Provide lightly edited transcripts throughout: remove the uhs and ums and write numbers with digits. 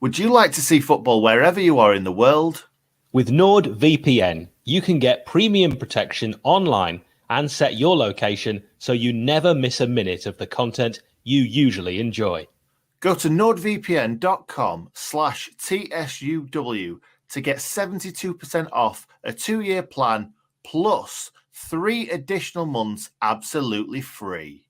Would you like to see football wherever you are in the world? With NordVPN, you can get premium protection online and set your location so you never miss a minute of the content you usually enjoy. Go to nordvpn.com/TSUW to get 72% off a 2-year plan plus 3 additional months absolutely free.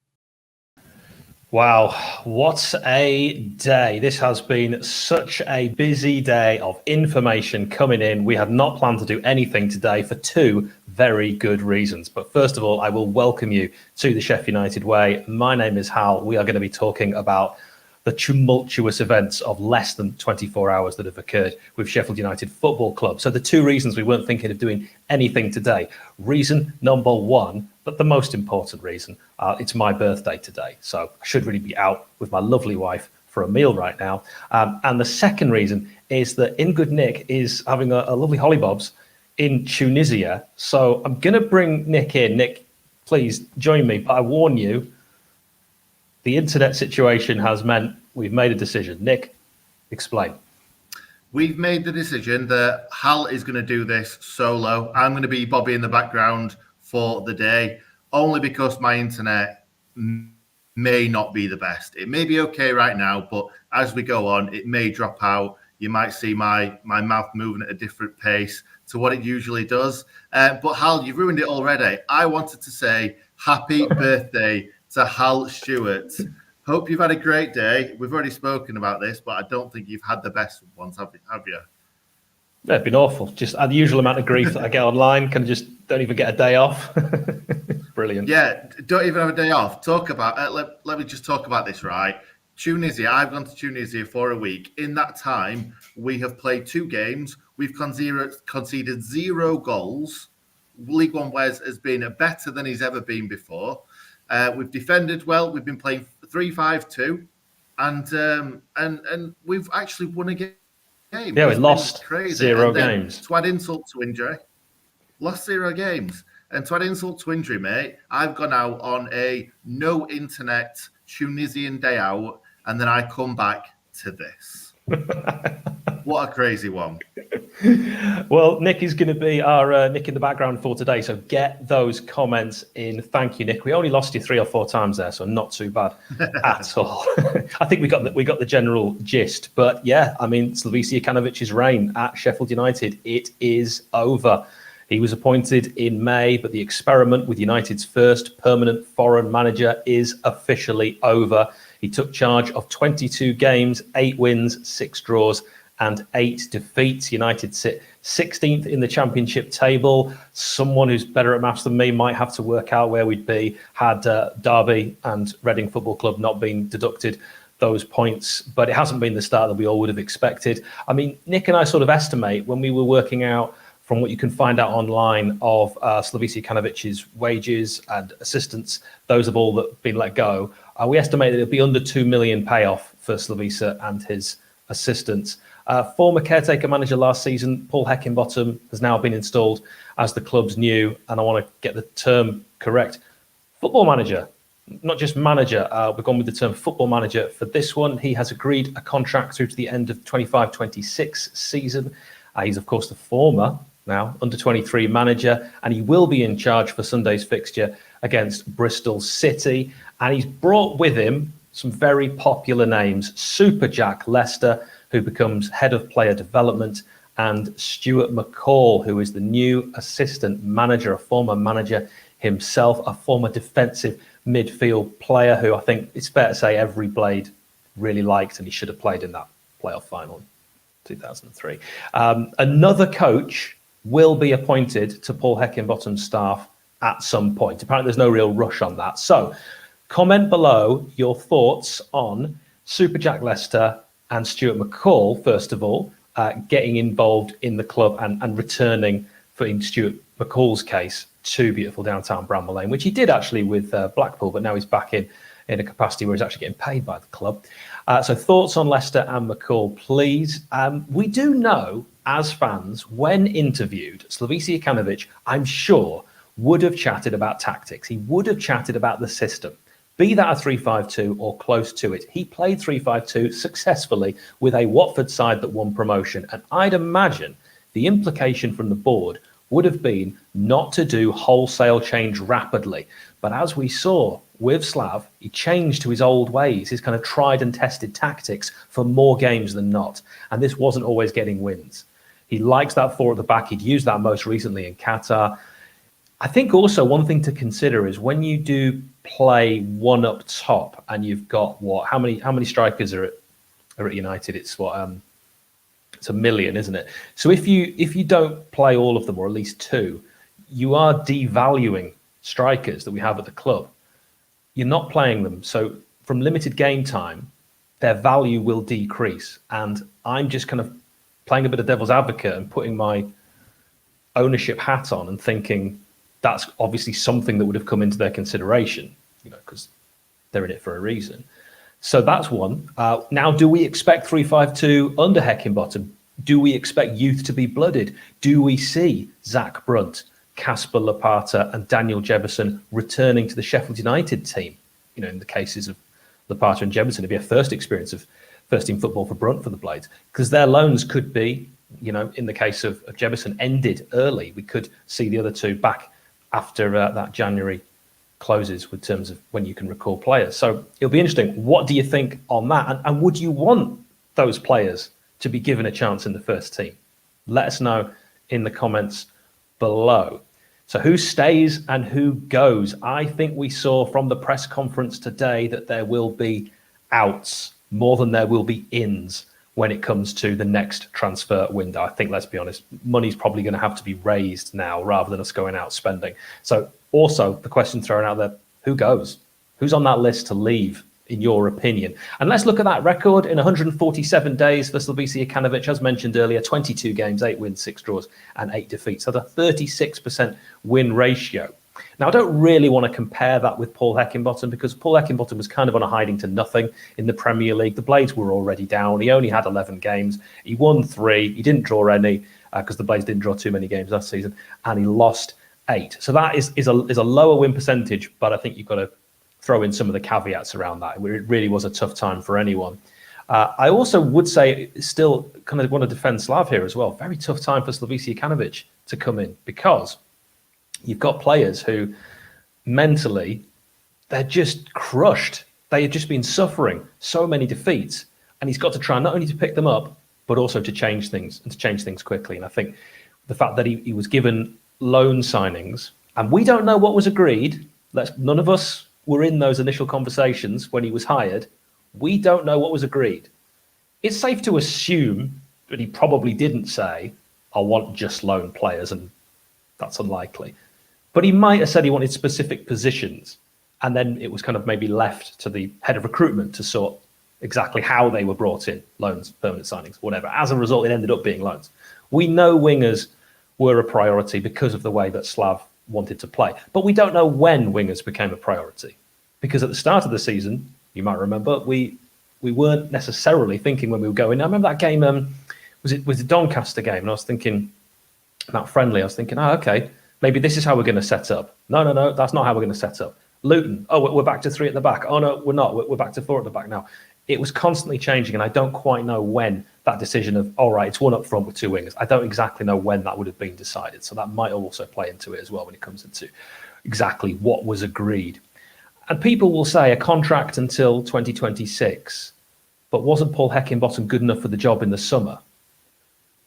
Wow, what a day. This has been such a busy day of information coming in. We had not planned to do anything today for 2 very good reasons. But first of all, I will welcome you to the Sheff United Way. My name is Hal. We are going to be talking about the tumultuous events of less than 24 hours that have occurred with Sheffield United Football Club. So the 2 reasons we weren't thinking of doing anything today. Reason number 1, but the most important reason, it's my birthday today. So I should really be out with my lovely wife for a meal right now. And the second reason is that In Good Nick is having a lovely hollybobs in Tunisia. So I'm going to bring Nick in. Nick, please join me. But I warn you, the internet situation has meant we've made a decision. Nick, explain. We've made the decision that Hal is going to do this solo. I'm going to be Bobby in the background for the day, only because my internet may not be the best. It may be okay right now, but as we go on, it may drop out. You might see my mouth moving at a different pace to what it usually does. But Hal, you've ruined it already. I wanted to say happy birthday to Hal Stewart. Hope you've had a great day. We've already spoken about this, but I don't think you've had the best ones, have you? Yeah, it's been awful. Just the usual amount of grief that I get online. Don't even get a day off. Brilliant. Yeah, don't even have a day off. Talk about let me just talk about this, right? Tunisia. I've gone to Tunisia for a week. In that time, we have played 2 games. We've conceded 0 goals. League One Wes has been better than he's ever been before. We've defended well. We've been playing 3-5-2, and we've actually won a game. Yeah, we lost crazy. 0 games. To add insult to injury, lost 0 games. And to add insult to injury, mate, I've gone out on a no internet Tunisian day out, and then I come back to this. What a crazy one. Well, Nick is going to be our Nick in the background for today. So get those comments in. Thank you, Nick. We only lost you 3 or 4 times there, so not too bad at all. I think we got the general gist. But yeah, I mean, 𝐍𝐸𝐶 𝐉𝐺𝐾anović's reign at Sheffield United, it is over. He was appointed in May, but the experiment with United's first permanent foreign manager is officially over. He took charge of 22 games, 8 wins, 6 draws, and 8 defeats. United sit 16th in the championship table. Someone who's better at maths than me might have to work out where we'd be had Derby and Reading Football Club not been deducted those points. But it hasn't been the start that we all would have expected. I mean, Nick and I sort of estimate when we were working out from what you can find out online of 𝐍𝐸𝐶 𝐉𝐺𝐾anović's wages and assistants, those have all that been let go. We estimate that it'll be under 2 million payoff for 𝐍𝐸𝐶 and his assistants. Former caretaker manager last season, Paul Heckingbottom, has now been installed as the club's new, and I want to get the term correct, football manager, not just manager. We've gone with the term football manager for this one. He has agreed a contract through to the end of 25-26 season. He's, of course, the former, now, under-23 manager, and he will be in charge for Sunday's fixture against Bristol City. And he's brought with him some very popular names, Super Jack Lester, who becomes head of player development, and Stuart McCall, who is the new assistant manager, a former manager himself, a former defensive midfield player who I think it's fair to say every Blade really liked, and he should have played in that playoff final in 2003. Another coach will be appointed to Paul Heckingbottom's staff at some point. Apparently there's no real rush on that. So comment below your thoughts on Super Jack Lester and Stuart McCall, first of all, getting involved in the club and returning, for in Stuart McCall's case, to beautiful downtown Bramall Lane, which he did actually with Blackpool, but now he's back in a capacity where he's actually getting paid by the club. So thoughts on Lester and McCall, please. We do know, as fans, when interviewed, 𝐍𝐸𝐶 𝐉𝐾anović, I'm sure, would have chatted about tactics. He would have chatted about the system, be that a 3-5-2 or close to it. He played 3-5-2 successfully with a Watford side that won promotion. And I'd imagine the implication from the board would have been not to do wholesale change rapidly. But as we saw with SLAV, he changed to his old ways, his kind of tried and tested tactics for more games than not. And this wasn't always getting wins. He likes that four at the back. He'd used that most recently in Qatar. I think also one thing to consider is when you do play one up top and you've got what? How many strikers are at United? It's what? It's 1 million, isn't it? So if you don't play all of them, or at least two, you are devaluing strikers that we have at the club. You're not playing them. So from limited game time, their value will decrease. And I'm just kind of playing a bit of devil's advocate and putting my ownership hat on and thinking that's obviously something that would have come into their consideration, because they're in it for a reason. So that's one. Now, do we expect 3-5-2 under Heckingbottom? Do we expect youth to be blooded? Do we see Zach Brunt, Casper Lapata and Daniel Jefferson returning to the Sheffield United team? In the cases of Lapata and Jefferson, it'd be a first experience of first-team football for Brunt for the Blades, because their loans could be, in the case of Jefferson, ended early. We could see the other two back after that January closes with terms of when you can recall players. So it'll be interesting. What do you think on that? And would you want those players to be given a chance in the first team? Let us know in the comments below. So who stays and who goes? I think we saw from the press conference today that there will be outs more than there will be ins when it comes to the next transfer window. I think, let's be honest, money's probably going to have to be raised now rather than us going out spending. So also the question thrown out there, who goes? Who's on that list to leave, in your opinion? And let's look at that record in 147 days for 𝐍𝐵𝐶 𝐸𝐵𝐻, as mentioned earlier, 22 games, 8 wins, 6 draws and 8 defeats. So the 36% win ratio. Now, I don't really want to compare that with Paul Heckingbottom, because Paul Heckingbottom was kind of on a hiding to nothing in the Premier League. The Blades were already down. He only had 11 games. He won 3. He didn't draw any because the Blades didn't draw too many games last season, and he lost 8. So that is a lower win percentage, but I think you've got to throw in some of the caveats around that. It really was a tough time for anyone. I also would say, still kind of want to defend SLAV here as well. Very tough time for 𝐍𝐵𝐶 𝐸𝐵𝐻 to come in, because you've got players who mentally, they're just crushed. They have just been suffering so many defeats, and he's got to try not only to pick them up, but also to change things, and to change things quickly. And I think the fact that he was given loan signings, and we don't know what was agreed. None of us were in those initial conversations when he was hired. We don't know what was agreed. It's safe to assume that he probably didn't say, I want just loan players, and that's unlikely. But he might have said he wanted specific positions, and then it was kind of maybe left to the head of recruitment to sort exactly how they were brought in, loans, permanent signings, whatever. As a result, it ended up being loans. We know wingers were a priority because of the way that SLAV wanted to play, but we don't know when wingers became a priority, because at the start of the season, you might remember, we weren't necessarily thinking when we were going. I remember that game, was it Doncaster game, and I was thinking, that friendly, I was thinking, okay, maybe this is how we're going to set up. No, that's not how we're going to set up. Luton, we're back to 3 at the back. Oh, no, we're not. We're back to 4 at the back now. It was constantly changing, and I don't quite know when that decision of, all right, it's one up front with 2 wingers. I don't exactly know when that would have been decided. So that might also play into it as well when it comes into exactly what was agreed. And people will say a contract until 2026, but wasn't Paul Heckingbottom good enough for the job in the summer?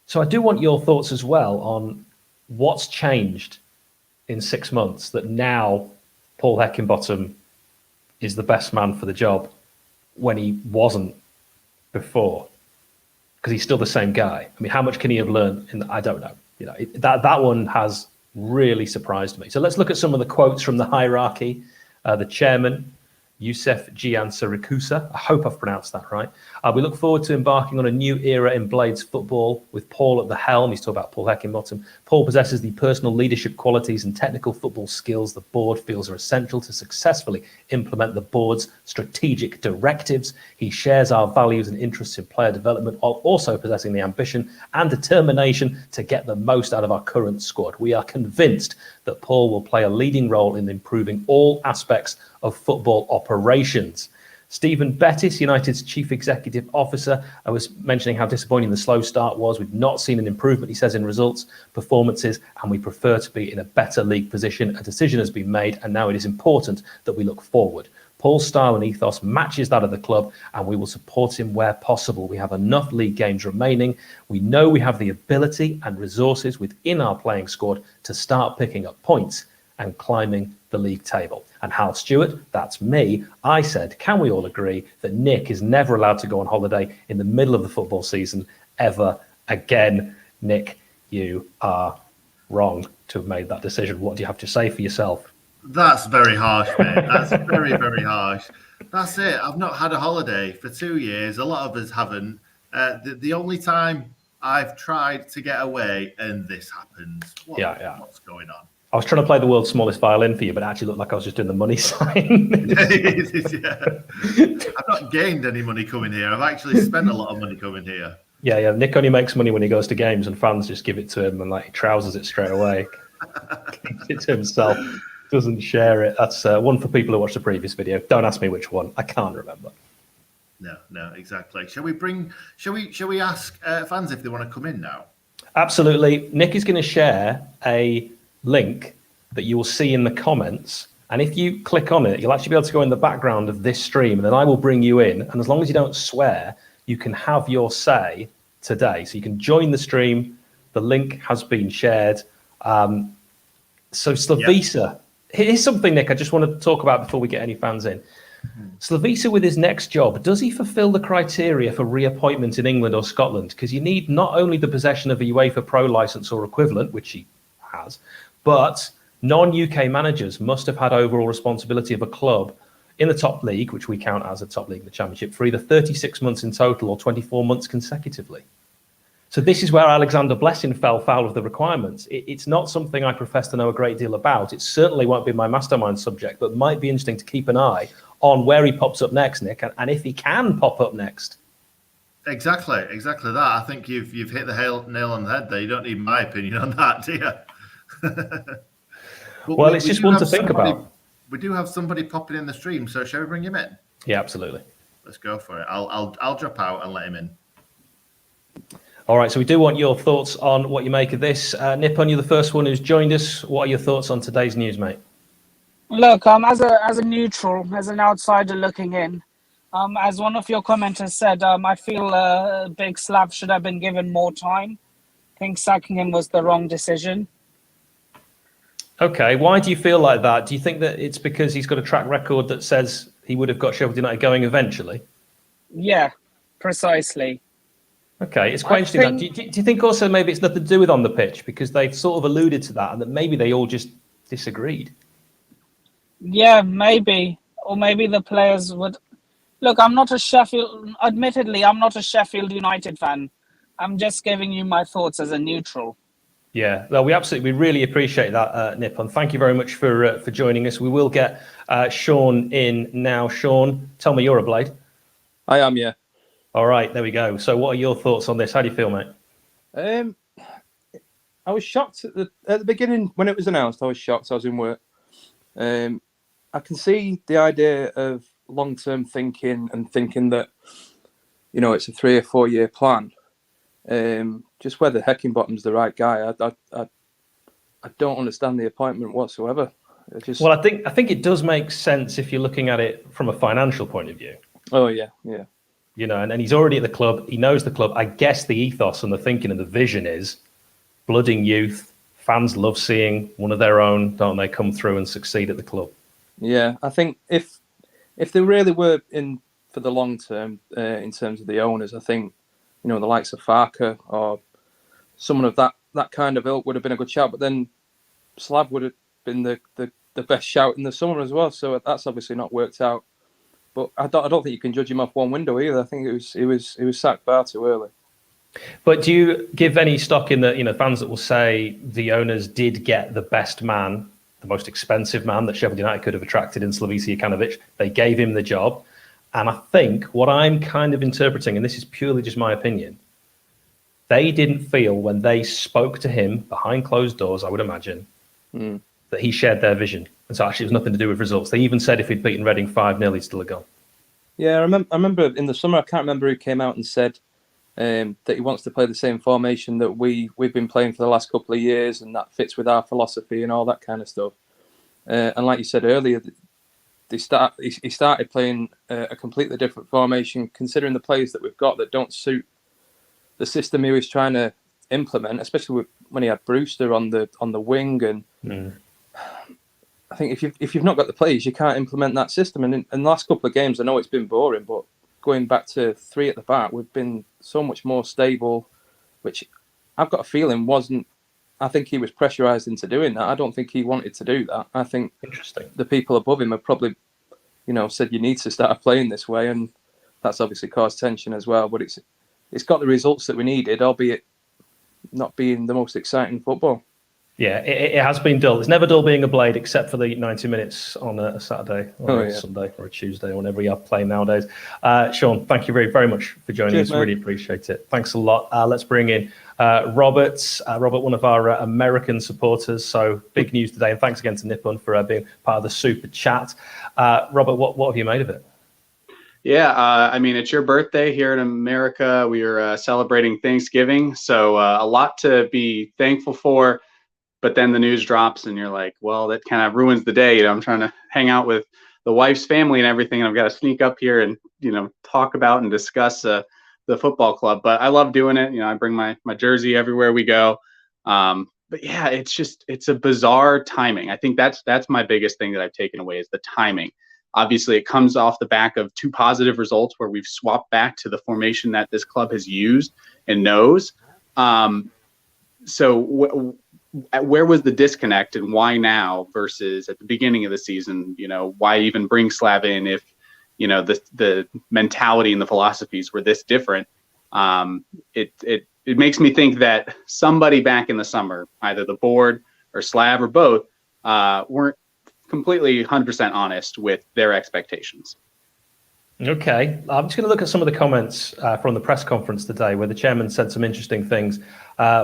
So I do want your thoughts as well on what's changed in 6 months that now Paul Heckingbottom is the best man for the job when he wasn't before, because he's still the same guy. I mean, how much can he have learned? I don't know. That one has really surprised me. So let's look at some of the quotes from the hierarchy. The chairman, 𝐍𝐸𝐻, I hope I've pronounced that right. We look forward to embarking on a new era in Blades football with Paul at the helm. He's talking about Paul Heckingbottom. Paul possesses the personal leadership qualities and technical football skills the board feels are essential to successfully implement the board's strategic directives. He shares our values and interests in player development, while also possessing the ambition and determination to get the most out of our current squad. We are convinced that Paul will play a leading role in improving all aspects of football operations. Stephen Bettis, United's chief executive officer, I was mentioning how disappointing the slow start was. We've not seen an improvement, he says, in results, performances, and we prefer to be in a better league position. A decision has been made, and now it is important that we look forward. Paul's style and ethos matches that of the club, and we will support him where possible. We have enough league games remaining. We know we have the ability and resources within our playing squad to start picking up points and climbing the league table. And Hal Stewart, that's me, I said, can we all agree that Nick is never allowed to go on holiday in the middle of the football season ever again? Nick, you are wrong to have made that decision. What do you have to say for yourself? That's very harsh, mate. That's very, very harsh. That's it. I've not had a holiday for 2 years. A lot of us haven't. The only time I've tried to get away and this happens. What's going on? I was trying to play the world's smallest violin for you, but it actually looked like I was just doing the money sign. I've not gained any money coming here. I've actually spent a lot of money coming here. Yeah. Nick only makes money when he goes to games and fans just give it to him and like he trousers it straight away. Keeps it to himself. Doesn't share it. That's one for people who watched the previous video. Don't ask me which one. I can't remember. No, exactly. Shall we ask fans if they want to come in now? Absolutely. Nick is going to share a link that you will see in the comments, and if you click on it, you'll actually be able to go in the background of this stream, and then I will bring you in, and as long as you don't swear, you can have your say today. So you can join the stream. The link has been shared. So Slavisa, here's something, Nick, I just want to talk about before we get any fans in. Slavisa, with his next job, does he fulfill the criteria for reappointment in England or Scotland? Because you need not only the possession of a UEFA Pro license or equivalent, which he has, but non-UK managers must have had overall responsibility of a club in the top league, which we count as a top league in the Championship, for either 36 months in total or 24 months consecutively. So this is where Alexander Blessing fell foul of the requirements. It's not something I profess to know a great deal about. It certainly won't be my mastermind subject, but might be interesting to keep an eye on where he pops up next, Nick, and if he can pop up next. Exactly that. I think you've hit the nail on the head there. You don't need my opinion on that, do you? Well, it's just one to think about. We do have somebody popping in the stream, so shall we bring him in? Yeah, absolutely. Let's go for it. I'll drop out and let him in. All right, so we do want your thoughts on what you make of this. Nippon, you're the first one who's joined us. What are your thoughts on today's news, mate? Look, as a neutral, as an outsider looking in, as one of your commenters said, I feel Big Slav should have been given more time. I think sacking him was the wrong decision. Okay, why do you feel like that? Do you think that it's because he's got a track record that says he would have got Sheffield United going eventually? Yeah, precisely. Okay, it's quite interesting. Do you think also maybe it's nothing to do with on the pitch, because they've sort of alluded to that and that maybe they all just disagreed? Yeah, maybe. Or maybe the players would... Look, admittedly, I'm not a Sheffield United fan. I'm just giving you my thoughts as a neutral. Yeah, well, we really appreciate that, Nippon. Thank you very much for joining us. We will get Sean in now. Sean, tell me you're a Blade. I am, yeah. All right, there we go. So what are your thoughts on this? How do you feel, mate? I was shocked at the beginning when it was announced. I was shocked. I was in work. I can see the idea of long-term thinking and thinking that, you know, it's a 3 or 4 year plan. Just whether Heckingbottom's the right guy, I don't understand the appointment whatsoever. Well, I think it does make sense if you're looking at it from a financial point of view. Oh yeah. You know, and he's already at the club. He knows the club. I guess the ethos and the thinking and the vision is blooding youth. Fans love seeing one of their own, don't they, come through and succeed at the club. Yeah, I think if they really were in for the long term in terms of the owners, I think, you know, the likes of Farker or someone of that kind of ilk would have been a good shout. But then Slav would have been the best shout in the summer as well. So that's obviously not worked out. But I don't think you can judge him off one window either. I think he was sacked far too early. But do you give any stock in the, you know, fans that will say the owners did get the best man, the most expensive man that Sheffield United could have attracted in Slavisa Jokanovic? They gave him the job. And I think what I'm kind of interpreting, and this is purely just my opinion, they didn't feel when they spoke to him behind closed doors, I would imagine, that he shared their vision. And so actually it was nothing to do with results. They even said if he'd beaten Reading 5-0, he'd still have gone. Yeah, I remember in the summer, I can't remember who came out and said that he wants to play the same formation that we've been playing for the last couple of years, and that fits with our philosophy and all that kind of stuff. And like you said earlier, he started playing a completely different formation, considering the players that we've got that don't suit the system he was trying to implement, especially when he had Brewster on the wing. And I think if you've not got the players, you can't implement that system. And in the last couple of games, I know it's been boring, but going back to 3 at the back, we've been so much more stable, which I've got a feeling wasn't. I think he was pressurised into doing that. I don't think he wanted to do that. I think the people above him have probably, said you need to start playing this way, and that's obviously caused tension as well. But it's got the results that we needed, albeit not being the most exciting football. Yeah, it has been dull. It's never dull being a Blade, except for the 90 minutes on a Saturday or a Sunday or a Tuesday or whenever you play nowadays. Sean, thank you very, very much for joining us. Mate. Really appreciate it. Thanks a lot. Let's bring in Robert. Robert, one of our American supporters. So big news today. And thanks again to Nippon for being part of the super chat. Robert, what have you made of it? Yeah, I mean, it's your birthday here in America. We are celebrating Thanksgiving. So a lot to be thankful for. But then the news drops and you're like, well, that kind of ruins the day. I'm trying to hang out with the wife's family and everything. And I've got to sneak up here and, talk about and discuss the football club. But I love doing it. I bring my jersey everywhere we go. But yeah, it's a bizarre timing. I think that's my biggest thing that I've taken away is the timing. Obviously, it comes off the back of 2 positive results where we've swapped back to the formation that this club has used and knows. Where was the disconnect and why now versus at the beginning of the season? Why even bring SLAV in if, the mentality and the philosophies were this different? It makes me think that somebody back in the summer, either the board or SLAV or both, weren't completely 100% honest with their expectations. Okay, I'm just going to look at some of the comments from the press conference today where the chairman said some interesting things.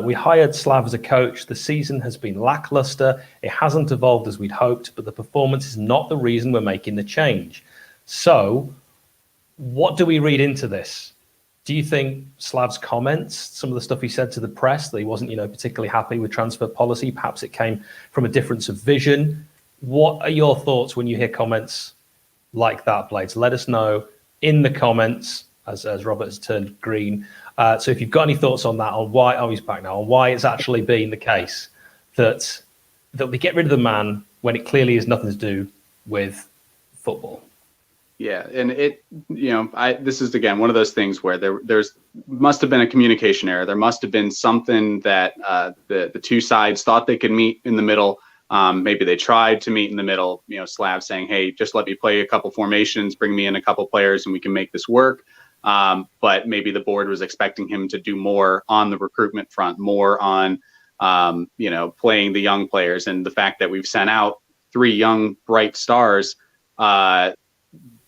We hired SLAV as a coach. The season has been lackluster. It hasn't evolved as we'd hoped, but the performance is not the reason we're making the change. So what do we read into this? Do you think SLAV's comments, some of the stuff he said to the press, that he wasn't, particularly happy with transfer policy, perhaps it came from a difference of vision? What are your thoughts when you hear comments like that, Blades? Let us know in the comments as Robert has turned green. So if you've got any thoughts on that, on why, he's back now, on why it's actually been the case that we get rid of the man when it clearly has nothing to do with football. Yeah, and this is again one of those things where there's must have been a communication error. There must have been something that the 2 sides thought they could meet in the middle. Maybe they tried to meet in the middle, SLAV saying, hey, just let me play a couple formations, bring me in a couple players and we can make this work. But maybe the board was expecting him to do more on the recruitment front, more on, playing the young players. And the fact that we've sent out 3 young, bright stars,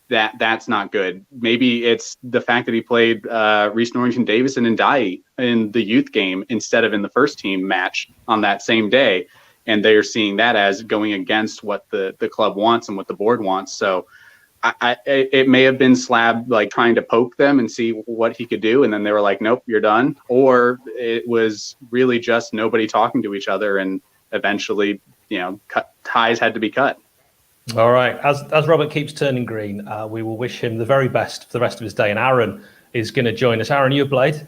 that's not good. Maybe it's the fact that he played Reese Norrington-Davis and Ndai in the youth game instead of in the first team match on that same day. And they're seeing that as going against what the club wants and what the board wants. So it may have been SLAV like trying to poke them and see what he could do. And then they were like, nope, you're done. Or it was really just nobody talking to each other. And eventually, ties had to be cut. All right. As Robert keeps turning green, we will wish him the very best for the rest of his day. And Aaron is going to join us. Aaron, you a Blade?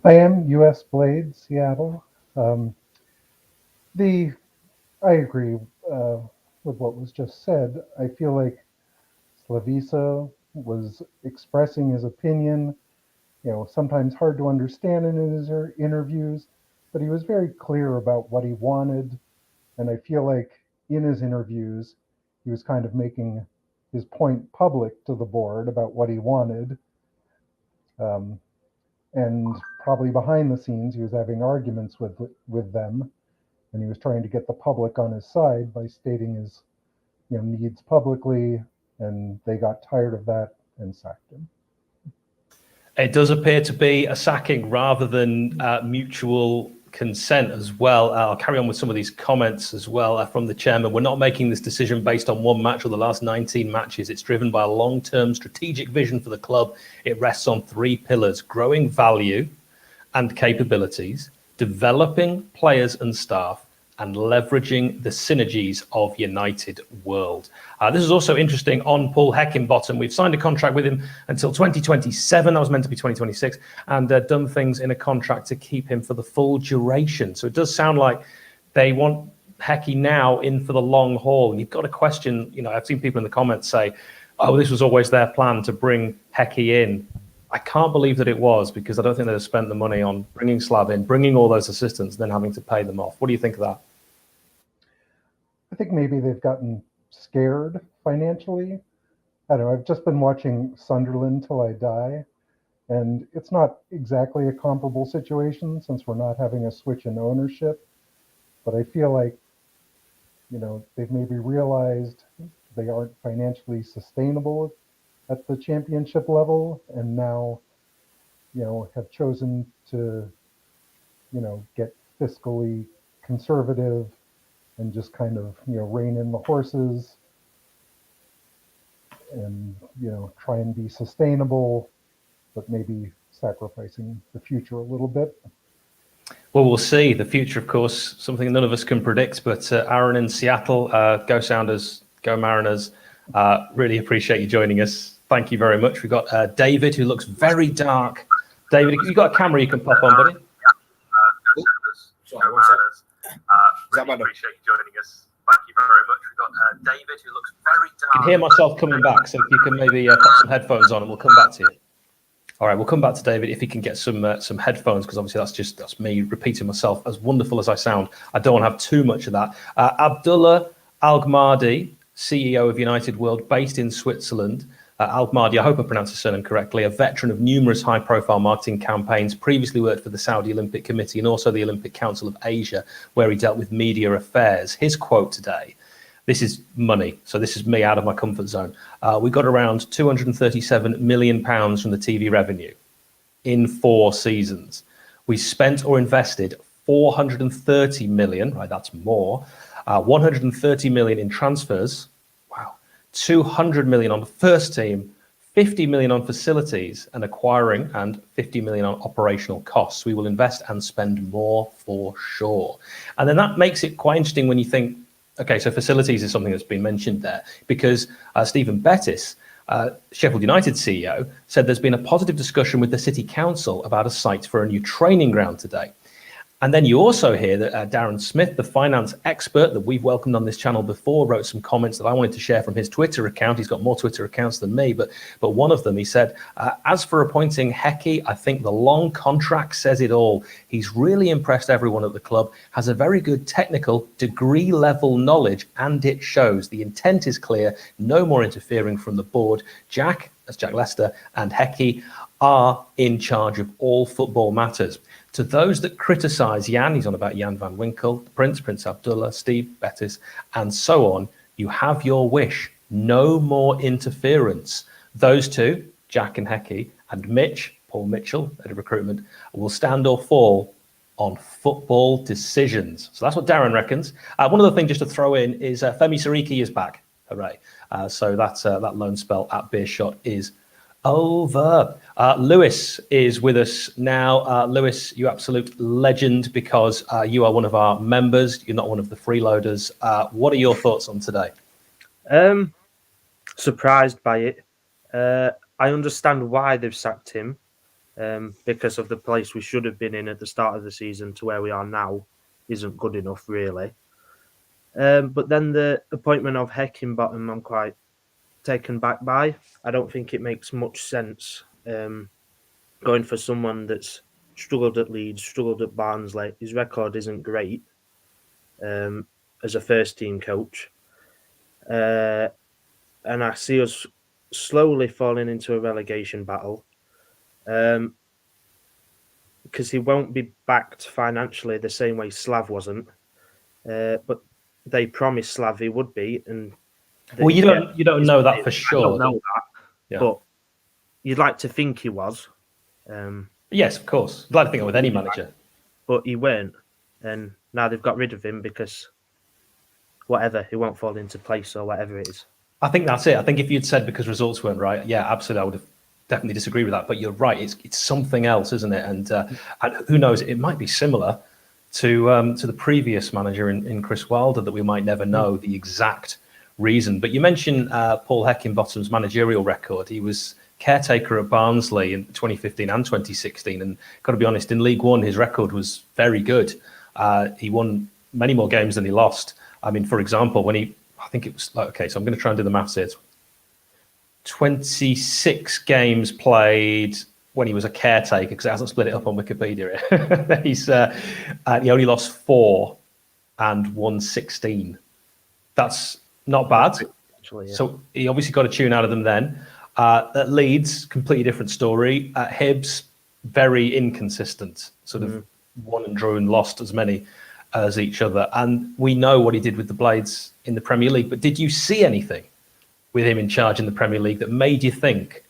I am US Blade, Seattle. I agree with what was just said. I feel like Slavisa was expressing his opinion, sometimes hard to understand in his interviews, but he was very clear about what he wanted. And I feel like in his interviews, he was kind of making his point public to the board about what he wanted. And probably behind the scenes, he was having arguments with them. And he was trying to get the public on his side by stating his needs publicly, and they got tired of that and sacked him. It does appear to be a sacking rather than mutual consent as well. I'll carry on with some of these comments as well from the chairman. We're not making this decision based on one match or the last 19 matches. It's driven by a long-term strategic vision for the club. It rests on 3 pillars: growing value and capabilities, developing players and staff, and leveraging the synergies of United World. This is also interesting on Paul Heckingbottom. We've signed a contract with him until 2027. That was meant to be 2026, and done things in a contract to keep him for the full duration. So it does sound like they want Hecky now in for the long haul. And you've got to question, I've seen people in the comments say, oh, this was always their plan to bring Hecky in. I can't believe that it was, because I don't think they'd have spent the money on bringing SLAV in, bringing all those assistants, then having to pay them off. What do you think of that? I think maybe they've gotten scared financially. I don't know. I've just been watching Sunderland Till I Die, and it's not exactly a comparable situation since we're not having a switch in ownership. But I feel like, they've maybe realized they aren't financially sustainable at the championship level, and now, have chosen to, get fiscally conservative and just kind of, rein in the horses and, try and be sustainable, but maybe sacrificing the future a little bit. Well, we'll see. The future, of course, something none of us can predict, but Aaron in Seattle, go Sounders, go Mariners. Really appreciate you joining us. Thank you very much. We've got David, who looks very dark. David, you've got a camera you can pop on, buddy. Sorry, one sec. Really appreciate you joining us. Thank you very much. We've got David, who looks very dark. I can hear myself coming back, so if you can maybe put some headphones on and we'll come back to you. All right, we'll come back to David if he can get some headphones, because obviously that's me repeating myself. As wonderful as I sound, I don't want to have too much of that. Abdullah Al-Ghmardi, CEO of United World, based in Switzerland. Al-Ghmardi, I hope I pronounced his surname correctly, a veteran of numerous high-profile marketing campaigns, previously worked for the Saudi Olympic Committee and also the Olympic Council of Asia, where he dealt with media affairs. His quote today, this is money, so this is me out of my comfort zone. We got around £237 million from the TV revenue in 4 seasons. We spent or invested 430 million, right, that's more, 130 million in transfers, 200 million on the first team, 50 million on facilities and acquiring, and 50 million on operational costs. We will invest and spend more for sure. And then that makes it quite interesting when you think, okay, so facilities is something that's been mentioned there, because Stephen Bettis, Sheffield United CEO, said there's been a positive discussion with the City Council about a site for a new training ground today. And then you also hear that Darren Smith, the finance expert that we've welcomed on this channel before, wrote some comments that I wanted to share from his Twitter account. He's got more Twitter accounts than me, but one of them, he said, as for appointing Hecky, I think the long contract says it all. He's really impressed everyone at the club, has a very good technical degree level knowledge, and it shows. The intent is clear, no more interfering from the board. Jack, that's Jack Lester, and Hecky are in charge of all football matters. To those that criticise Jan, he's on about Jan van Winkel, Prince Abdullah, Steve Bettis, and so on, you have your wish. No more interference. Those two, Jack and Hecky, and Mitch, Paul Mitchell, head of recruitment, will stand or fall on football decisions. So that's what Darren reckons. One other thing just to throw in is Femi Siriki is back. Hooray. So that's that loan spell at Beershot is over. Lewis is with us now. Lewis, you absolute legend, because you are one of our members. You're not one of the freeloaders. What are your thoughts on today? Surprised by it. I understand why they've sacked him, because of the place we should have been in at the start of the season to where we are now isn't good enough, really. But then the appointment of Heckingbottom, I'm quite taken back by. I don't think it makes much sense going for someone that's struggled at Leeds, struggled at Barnsley. His record isn't great as a first team coach. And I see us slowly falling into a relegation battle, because he won't be backed financially the same way SLAV wasn't. But they promised SLAV he would be, and well, you don't know that for sure. I don't know that, yeah. But you'd like to think he was. Yes, of course. I'd like to think it with any manager. But he weren't. and now they've got rid of him because whatever, he won't fall into place or whatever it is. I think that's it. I think if you'd said because results weren't right, yeah, absolutely, I would have definitely disagreed with that. But you're right; it's something else, isn't it? And who knows? It might be similar to the previous manager in Chris Wilder, that we might never know the exact reason. But you mentioned Paul Heckingbottom's managerial record. He was caretaker at Barnsley in 2015 and 2016, and got to be honest, in League One his record was very good. He won many more games than he lost. I mean, for example, when I think it was okay, so I'm going to try and do the maths here. 26 games played when he was a caretaker, because it hasn't split it up on Wikipedia. He only lost 4 and won 16. That's not bad. Actually, yeah. So he obviously got a tune out of them then. At Leeds, completely different story. At Hibs, very inconsistent. Sort of won and drew and lost as many as each other. And we know what he did with the Blades in the Premier League. But did you see anything with him in charge in the Premier League that made you think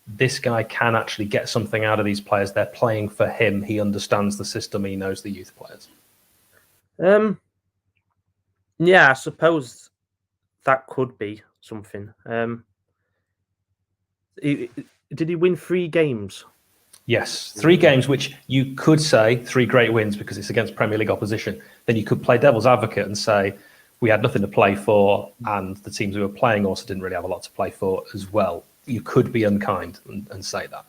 this guy can actually get something out of these players? They're playing for him. He understands the system. He knows the youth players. Yeah, I suppose that could be something. Did he win 3 games? Yes, 3 games, which you could say 3 great wins because it's against Premier League opposition. Then you could play devil's advocate and say we had nothing to play for, and the teams we were playing also didn't really have a lot to play for as well. You could be unkind and say that.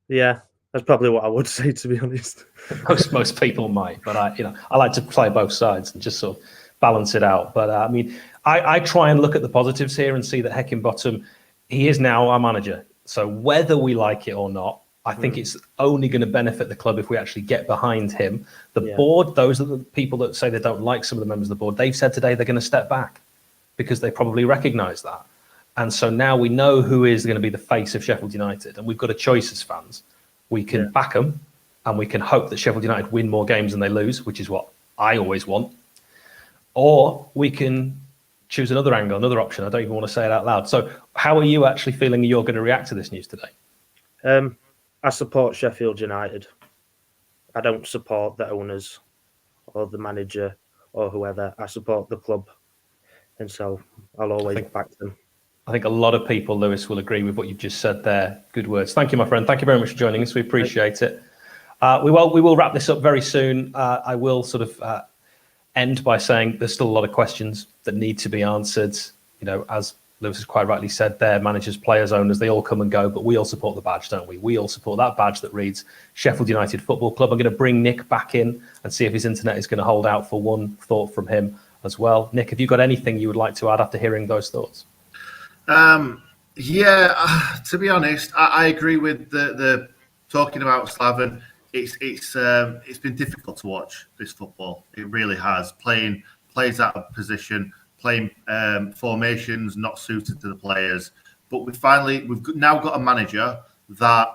Yeah, that's probably what I would say, to be honest. most people might, but I like to play both sides and just sort of balance it out. But I mean, I try and look at the positives here and see that Heckingbottom, he is now our manager. So whether we like it or not, I think it's only going to benefit the club if we actually get behind him. The board, those are the people that say they don't like some of the members of the board. They've said today they're going to step back because they probably recognise that. And so now we know who is going to be the face of Sheffield United, and we've got a choice as fans. We can back them, and we can hope that Sheffield United win more games than they lose, which is what I always want. Or we can choose another angle, another option. I don't even want to say it out loud. So how are you actually feeling you're going to react to this news today? I support Sheffield United. I don't support the owners or the manager or whoever. I support the club. And so I'll always back them. I think a lot of people, Lewis, will agree with what you've just said there. Good words. Thank you, my friend. Thank you very much for joining us. We appreciate it. We will wrap this up very soon. I will sort of end by saying there's still a lot of questions that need to be answered. You know, as Lewis has quite rightly said there, managers, players, owners, they all come and go, but we all support the badge, don't we? We all support that badge that reads Sheffield United Football Club. I'm going to bring Nick back in and see if his internet is going to hold out for one thought from him as well. Nick, have you got anything you would like to add after hearing those thoughts? To be honest, I agree with the talking about SLAV. It's been difficult to watch this football. It really has. Playing players out of position, playing formations not suited to the players. But we've now got a manager that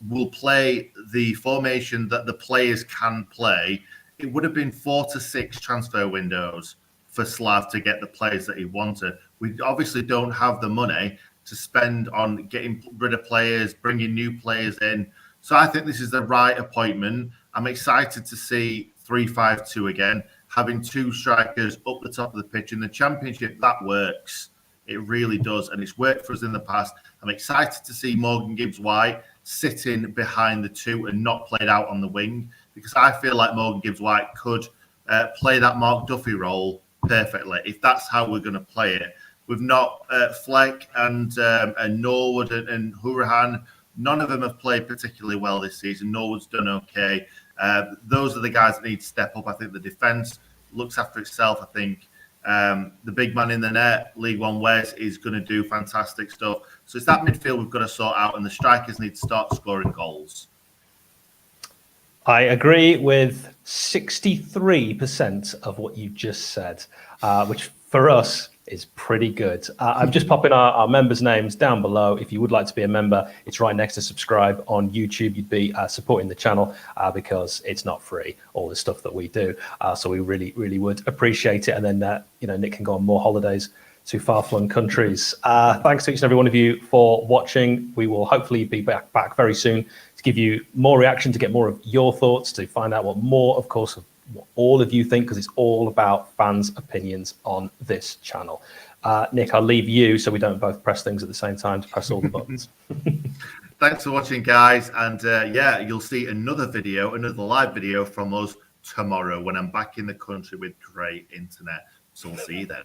will play the formation that the players can play. It would have been 4 to 6 transfer windows for SLAV to get the players that he wanted. We obviously don't have the money to spend on getting rid of players, bringing new players in. So I think this is the right appointment. I'm excited to see 3-5-2 again, having 2 strikers up the top of the pitch. In the Championship, that works. It really does, and it's worked for us in the past. I'm excited to see Morgan Gibbs-White sitting behind the 2 and not played out on the wing, because I feel like Morgan Gibbs-White could play that Mark Duffy role perfectly if that's how we're going to play it. We've not Fleck and Norwood and Hurahan. None of them have played particularly well this season. Norwood's done okay. Those are the guys that need to step up. I think the defence looks after itself. I think the big man in the net, League One Wes, is going to do fantastic stuff. So it's that midfield we've got to sort out, and the strikers need to start scoring goals. I agree with 63% of what you just said, which for us is pretty good. I'm just popping our members' names down below. If you would like to be a member, it's right next to subscribe on YouTube. You'd be supporting the channel because it's not free, all the stuff that we do. So we really, really would appreciate it. And then, Nick can go on more holidays to far-flung countries. Thanks to each and every one of you for watching. We will hopefully be back very soon to give you more reaction, to get more of your thoughts, to find out what more, of course, of what all of you think, because it's all about fans' opinions on this channel. Nick, I'll leave you so we don't both press things at the same time to press all the buttons. Thanks for watching, guys. And yeah, you'll see another live video from us tomorrow when I'm back in the country with great internet. So we'll see you then.